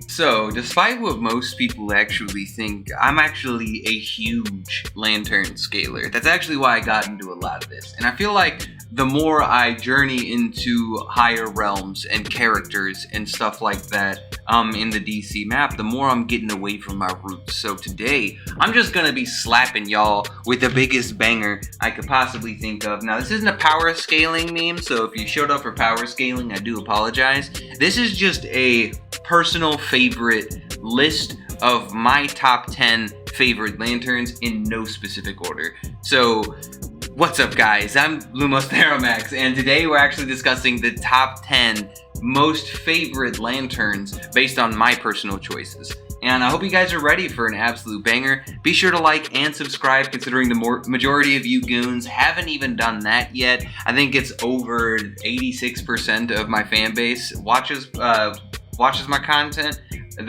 So, despite what most people actually think, I'm actually a huge lantern scaler. That's actually why I got into a lot of this. And I feel like the more I journey into higher realms and characters and stuff like that in the DC map, the more I'm getting away from my roots. So today, I'm just gonna be slapping y'all with the biggest banger I could possibly think of. Now, this isn't a power scaling meme, so if you showed up for power scaling, I do apologize. This is just a personal favorite list of my top 10 favorite lanterns in no specific order. So, what's up guys, I'm LumosTheromax, and today we're actually discussing the top 10 most favorite lanterns based on my personal choices. And I hope you guys are ready for an absolute banger. Be sure to like and subscribe, considering the majority of you goons haven't even done that yet. I think it's over 86% of my fan base watches my content,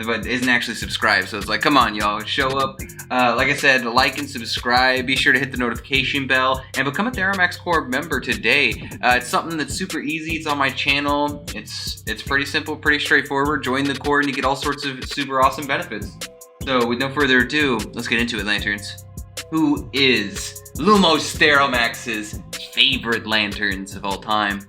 but isn't actually subscribed. So it's like, come on y'all, show up. Like I said, like and subscribe. Be sure to hit the notification bell and become a Theromax Corps member today. It's something that's super easy. It's on my channel. It's pretty simple, pretty straightforward. Join the Corps and you get all sorts of super awesome benefits. So with no further ado, let's get into it, lanterns. Who is LumosTheromax's favorite lanterns of all time?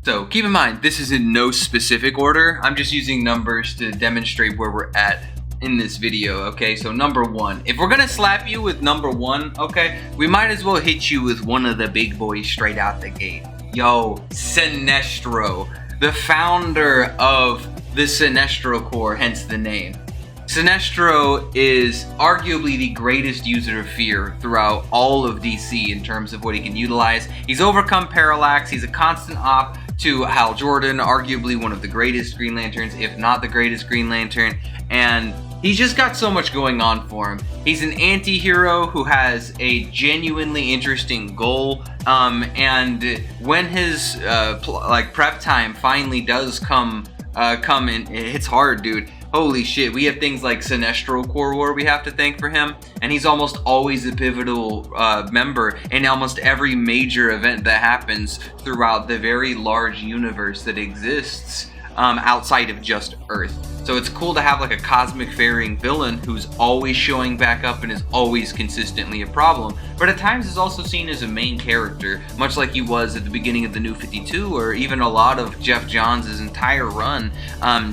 So keep in mind, this is in no specific order. I'm just using numbers to demonstrate where we're at in this video, okay? So number one, if we're gonna slap you with number one, okay, we might as well hit you with one of the big boys straight out the gate. Yo, Sinestro, the founder of the Sinestro Corps, hence the name. Sinestro is arguably the greatest user of fear throughout all of DC in terms of what he can utilize. He's overcome Parallax, he's a constant op to Hal Jordan, arguably one of the greatest Green Lanterns, if not the greatest Green Lantern, and he's just got so much going on for him. He's an anti-hero who has a genuinely interesting goal, and when his prep time finally does come in, it's hard, dude. Holy shit, we have things like Sinestro Corps War we have to thank for him, and he's almost always a pivotal member in almost every major event that happens throughout the very large universe that exists outside of just Earth. So it's cool to have like a cosmic faring villain who's always showing back up and is always consistently a problem, but at times is also seen as a main character, much like he was at the beginning of the New 52, or even a lot of Jeff Johns' entire run.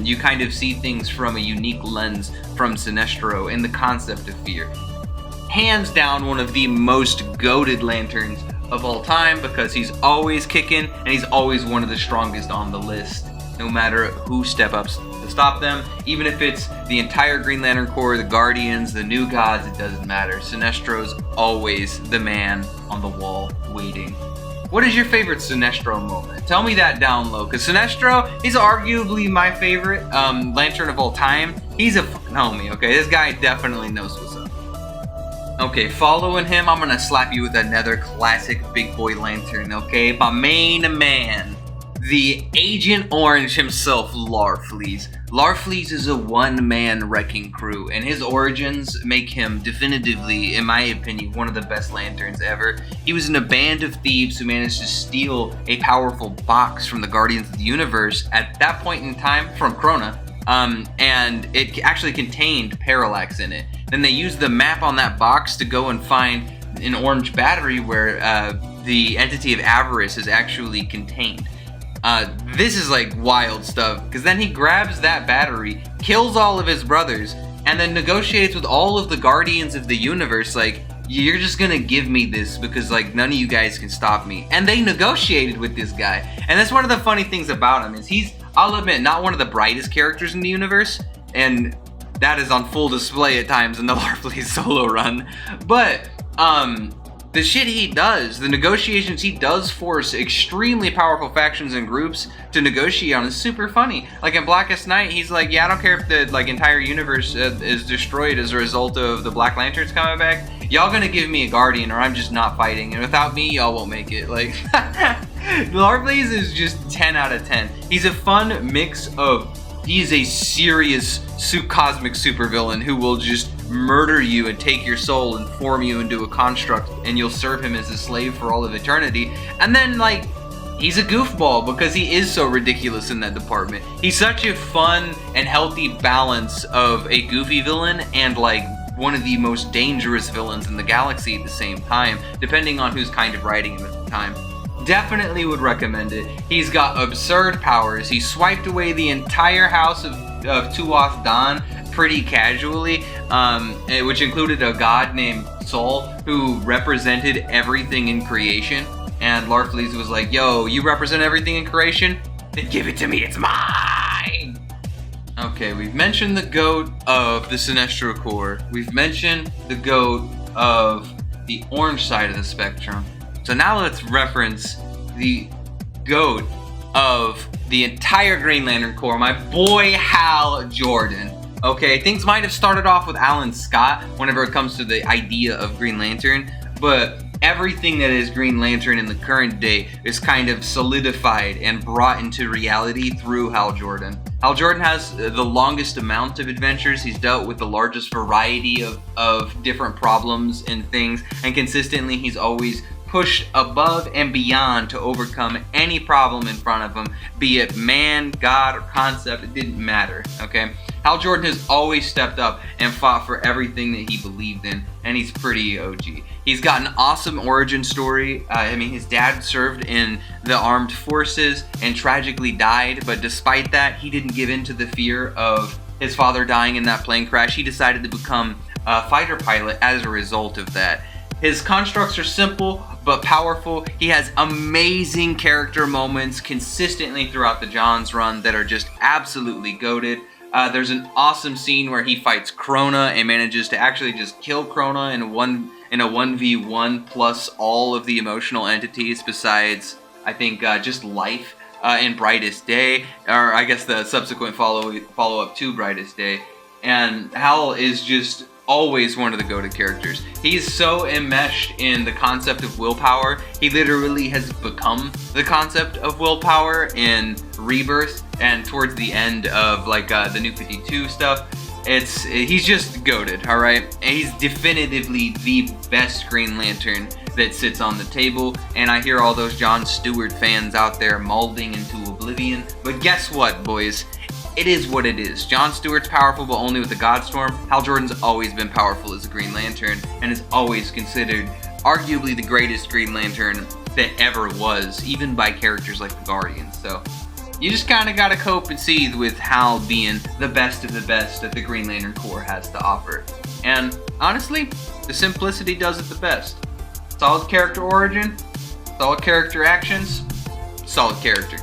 You kind of see things from a unique lens from Sinestro and the concept of fear. Hands down one of the most goated lanterns of all time, because he's always kicking and he's always one of the strongest on the list, no matter who step up to stop them. Even if it's the entire Green Lantern Corps, the Guardians, the New Gods, it doesn't matter. Sinestro's always the man on the wall waiting. What is your favorite Sinestro moment? Tell me that down low, because Sinestro, he's arguably my favorite lantern of all time. He's a fucking homie, okay? This guy definitely knows what's up. Okay, following him, I'm gonna slap you with another classic big boy lantern, okay? My main man, the Agent Orange himself, Larfleeze. Larfleeze is a one-man wrecking crew, and his origins make him definitively, in my opinion, one of the best lanterns ever. He was in a band of thieves who managed to steal a powerful box from the Guardians of the Universe at that point in time from Krona, and it actually contained Parallax in it. Then they used the map on that box to go and find an orange battery where the entity of Avarice is actually contained. This is like wild stuff, because then he grabs that battery, kills all of his brothers, and then negotiates with all of the Guardians of the Universe, like, you're just gonna give me this because like none of you guys can stop me. And they negotiated with this guy. And that's one of the funny things about him, is he's, I'll admit, not one of the brightest characters in the universe, and that is on full display at times in the Larfleeze solo run, but the shit he does, the negotiations he does force extremely powerful factions and groups to negotiate on is super funny. Like in Blackest Night, he's like, yeah, I don't care if the like entire universe is destroyed as a result of the Black Lanterns coming back. Y'all gonna give me a Guardian or I'm just not fighting, and without me, y'all won't make it. Like, Larfleeze is just 10 out of 10. He's a fun mix of, he's a serious cosmic supervillain who will just murder you and take your soul and form you into a construct, and you'll serve him as a slave for all of eternity. And then, like, he's a goofball because he is so ridiculous in that department. He's such a fun and healthy balance of a goofy villain and like one of the most dangerous villains in the galaxy at the same time, depending on who's kind of writing him at the time. Definitely would recommend it. He's got absurd powers. He swiped away the entire house of Tuath Dan pretty casually, which included a god named Sol, who represented everything in creation. And Larfleeze was like, yo, you represent everything in creation? Then give it to me, it's mine! Okay, we've mentioned the GOAT of the Sinestro Corps. We've mentioned the GOAT of the orange side of the spectrum. So now let's reference the GOAT of the entire Green Lantern Corps, my boy Hal Jordan. Okay, things might have started off with Alan Scott whenever it comes to the idea of Green Lantern, but everything that is Green Lantern in the current day is kind of solidified and brought into reality through Hal Jordan. Hal Jordan has the longest amount of adventures. He's dealt with the largest variety of different problems and things, and consistently he's always pushed above and beyond to overcome any problem in front of him, be it man, God, or concept, it didn't matter, okay? Hal Jordan has always stepped up and fought for everything that he believed in, and he's pretty OG. He's got an awesome origin story. I mean, his dad served in the armed forces and tragically died, but despite that, he didn't give in to the fear of his father dying in that plane crash. He decided to become a fighter pilot as a result of that. His constructs are simple but powerful. He has amazing character moments consistently throughout the Johns run that are just absolutely goated. There's an awesome scene where he fights Krona and manages to actually just kill Krona in a 1v1 plus all of the emotional entities besides, I think, just life in Brightest Day, or I guess the subsequent follow-up to Brightest Day. And Hal is just always one of the goated characters. He's so enmeshed in the concept of willpower. He literally has become the concept of willpower in Rebirth and towards the end of like the New 52 stuff. He's just goated, all right? And he's definitively the best Green Lantern that sits on the table, and I hear all those John Stewart fans out there molding into oblivion, but guess what, boys? It is what it is. John Stewart's powerful, but only with the Godstorm. Hal Jordan's always been powerful as a Green Lantern, and is always considered arguably the greatest Green Lantern that ever was, even by characters like the Guardians. So you just kind of gotta cope and seethe with Hal being the best of the best that the Green Lantern Corps has to offer. And honestly, the simplicity does it the best. Solid character origin, solid character actions, solid character.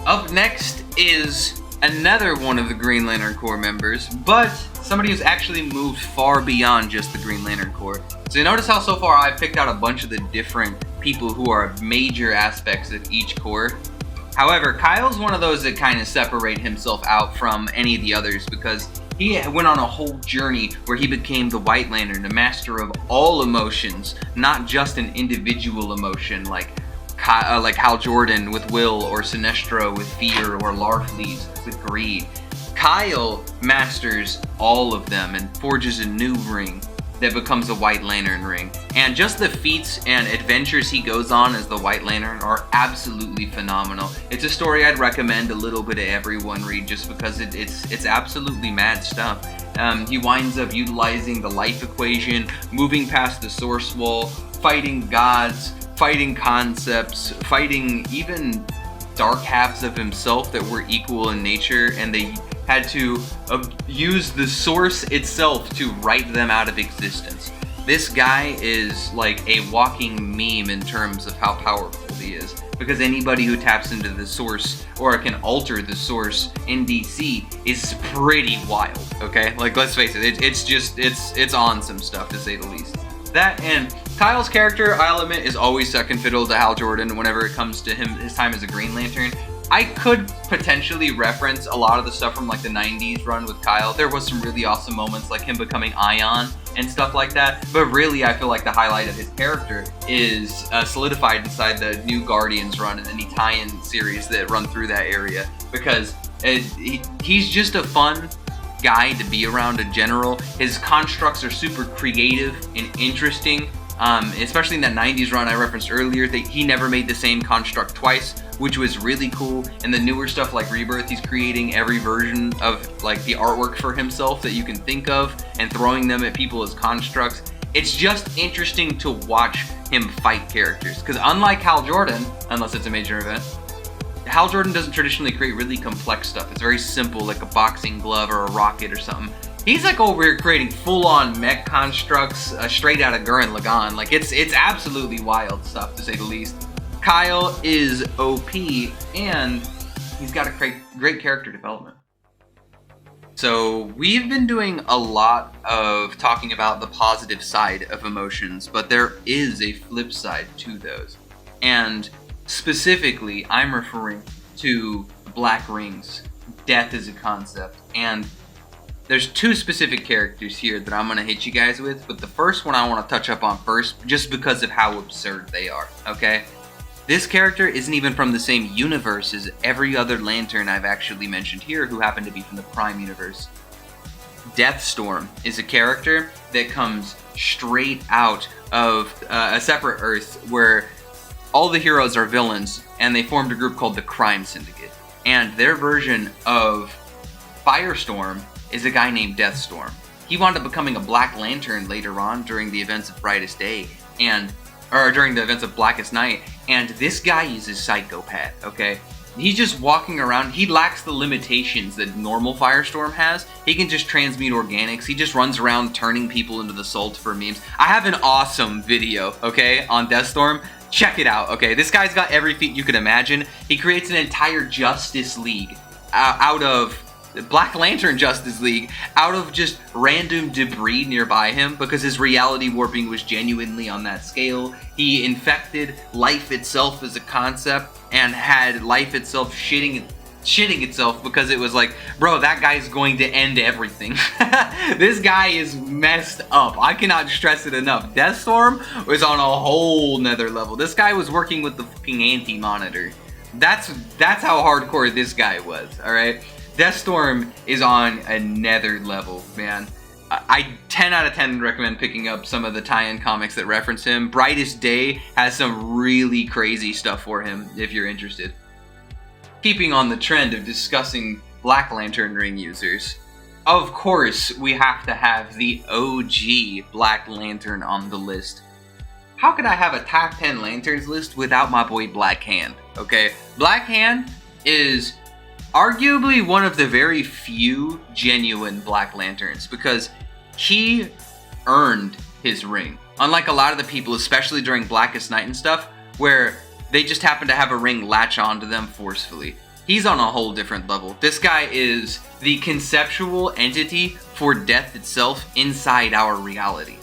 Up next is another one of the Green Lantern Corps members, but somebody who's actually moved far beyond just the Green Lantern Corps. So you notice how so far I've picked out a bunch of the different people who are major aspects of each corps. However, Kyle's one of those that kind of separate himself out from any of the others because he went on a whole journey where he became the White Lantern, the master of all emotions, not just an individual emotion like Hal Jordan with will, or Sinestro with fear, or Larfleeze with greed. Kyle masters all of them and forges a new ring that becomes a White Lantern ring. And just the feats and adventures he goes on as the White Lantern are absolutely phenomenal. It's a story I'd recommend a little bit of everyone read just because it's absolutely mad stuff. He winds up utilizing the life equation, moving past the source wall, fighting gods, fighting concepts, fighting even dark halves of himself that were equal in nature, and they had to use the source itself to write them out of existence. This guy is like a walking meme in terms of how powerful he is, because anybody who taps into the source or can alter the source in DC is pretty wild, okay? Like, let's face it, it's on some stuff, to say the least. That, and Kyle's character element is always second fiddle to Hal Jordan whenever it comes to his time as a Green Lantern. I could potentially reference a lot of the stuff from like the 90s run with Kyle. There was some really awesome moments like him becoming Ion and stuff like that, but really I feel like the highlight of his character is solidified inside the new Guardians run and any tie-in series that run through that area, because he's just a fun guy to be around in general. His constructs are super creative and interesting, Especially in that 90s run I referenced earlier, he never made the same construct twice, which was really cool. And the newer stuff like Rebirth, he's creating every version of like the artwork for himself that you can think of and throwing them at people as constructs. It's just interesting to watch him fight characters, because unlike Hal Jordan, unless it's a major event, Hal Jordan doesn't traditionally create really complex stuff. It's very simple, like a boxing glove or a rocket or something. He's like over here creating full-on mech constructs straight out of Gurren Lagann. Like it's absolutely wild stuff, to say the least. Kyle is OP, and he's got a great character development. So we've been doing a lot of talking about the positive side of emotions, but there is a flip side to those. And specifically, I'm referring to black rings, death as a concept. And there's two specific characters here that I'm going to hit you guys with, but the first one I want to touch up on first, just because of how absurd they are, okay? This character isn't even from the same universe as every other Lantern I've actually mentioned here, who happen to be from the Prime universe. Deathstorm is a character that comes straight out of a separate Earth where all the heroes are villains, and they formed a group called the Crime Syndicate. And their version of Firestorm is a guy named Deathstorm. He wound up becoming a Black Lantern later on during the events of Brightest Day, or during the events of Blackest Night, and this guy is a psychopath, okay? He's just walking around. He lacks the limitations that normal Firestorm has. He can just transmute organics. He just runs around turning people into the Salt for memes. I have an awesome video, okay, on Deathstorm. Check it out, okay? This guy's got every feat you could imagine. He creates an entire Justice League out of Black Lantern Justice League out of just random debris nearby him, because his reality warping was genuinely on that scale. He infected life itself as a concept and had life itself shitting itself because it was like, bro, that guy's going to end everything. This guy is messed up. I cannot stress it enough. Deathstorm was on a whole nother level. This guy was working with the fucking anti-monitor. That's how hardcore this guy was, alright? Deathstorm is on another level, man. I 10 out of 10 recommend picking up some of the tie-in comics that reference him. Brightest Day has some really crazy stuff for him, if you're interested. Keeping on the trend of discussing Black Lantern ring users, of course we have to have the OG Black Lantern on the list. How could I have a top 10 Lanterns list without my boy Blackhand? Okay, Blackhand is arguably one of the very few genuine Black Lanterns, because he earned his ring. Unlike a lot of the people, especially during Blackest Night and stuff, where they just happen to have a ring latch onto them forcefully. He's on a whole different level. This guy is the conceptual entity for death itself inside our reality.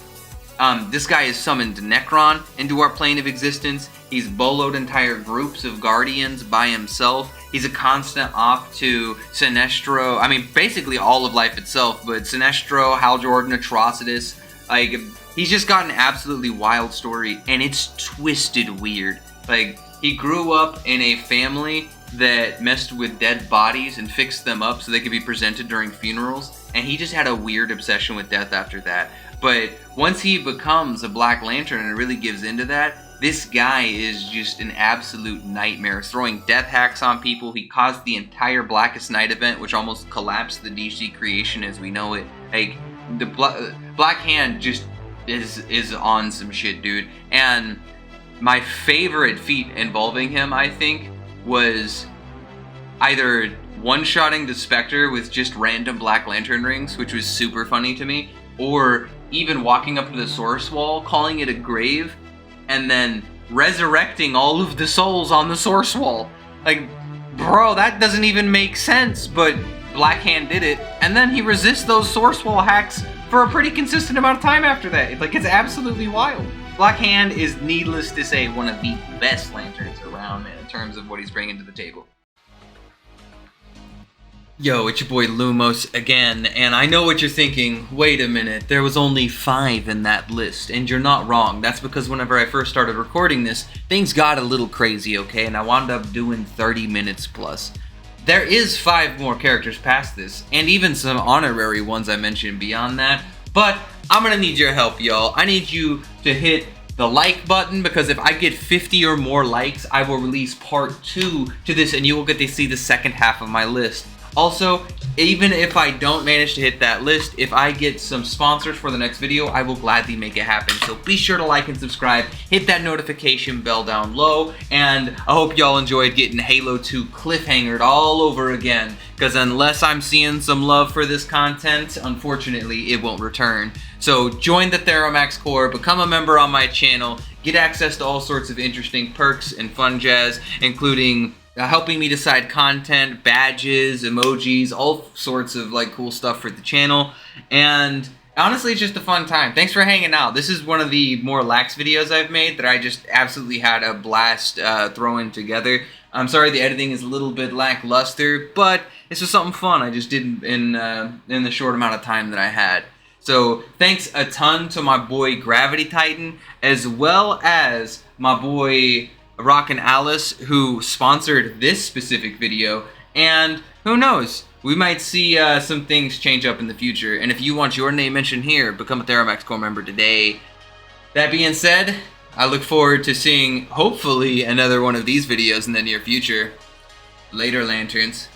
This guy has summoned Necron into our plane of existence. He's boloed entire groups of Guardians by himself. He's a constant op to Sinestro. I mean, basically all of life itself, but Sinestro, Hal Jordan, Atrocitus. Like, he's just got an absolutely wild story, and it's twisted weird. Like, he grew up in a family that messed with dead bodies and fixed them up so they could be presented during funerals, and he just had a weird obsession with death after that. But once he becomes a Black Lantern and really gives into that, this guy is just an absolute nightmare, throwing death hacks on people. He caused the entire Blackest Night event, which almost collapsed the DC creation as we know it. Like, the Blackhand just is on some shit, dude. And my favorite feat involving him, I think, was either one-shotting the Spectre with just random Black Lantern rings, which was super funny to me, or even walking up to the source wall, calling it a grave, and then resurrecting all of the souls on the source wall. Like, bro, that doesn't even make sense, but Blackhand did it, and then he resists those source wall hacks for a pretty consistent amount of time after that. Like, it's absolutely wild. Blackhand is, needless to say, one of the best Lanterns around, man, in terms of what he's bringing to the table. Yo, it's your boy Lumos again, and I know what you're thinking. Wait a minute, there was only 5 in that list, and you're not wrong. That's because whenever I first started recording this, things got a little crazy, okay, and I wound up doing 30 minutes plus. There is 5 more characters past this, and even some honorary ones I mentioned beyond that, but I'm gonna need your help, y'all. I need you to hit the like button, because if I get 50 or more likes, I will release part 2 to this and you will get to see the second half of my list. Also, even if I don't manage to hit that list, if I get some sponsors for the next video, I will gladly make it happen. So be sure to like and subscribe, hit that notification bell down low, and I hope y'all enjoyed getting Halo 2 cliffhangered all over again, because unless I'm seeing some love for this content, unfortunately, it won't return. So join the Theromax Corps, become a member on my channel, get access to all sorts of interesting perks and fun jazz, including helping me decide content, badges, emojis, all sorts of like cool stuff for the channel. And honestly, it's just a fun time. Thanks for hanging out. This is one of the more lax videos I've made that I just absolutely had a blast throwing together. I'm sorry the editing is a little bit lackluster, but it's just something fun I just did in the short amount of time that I had. So thanks a ton to my boy Gravity Titan, as well as my boy Rockin' Alice, who sponsored this specific video, and who knows, we might see some things change up in the future. And if you want your name mentioned here, become a Theromax Corps member today. That being said, I look forward to seeing hopefully another one of these videos in the near future. Later, Lanterns.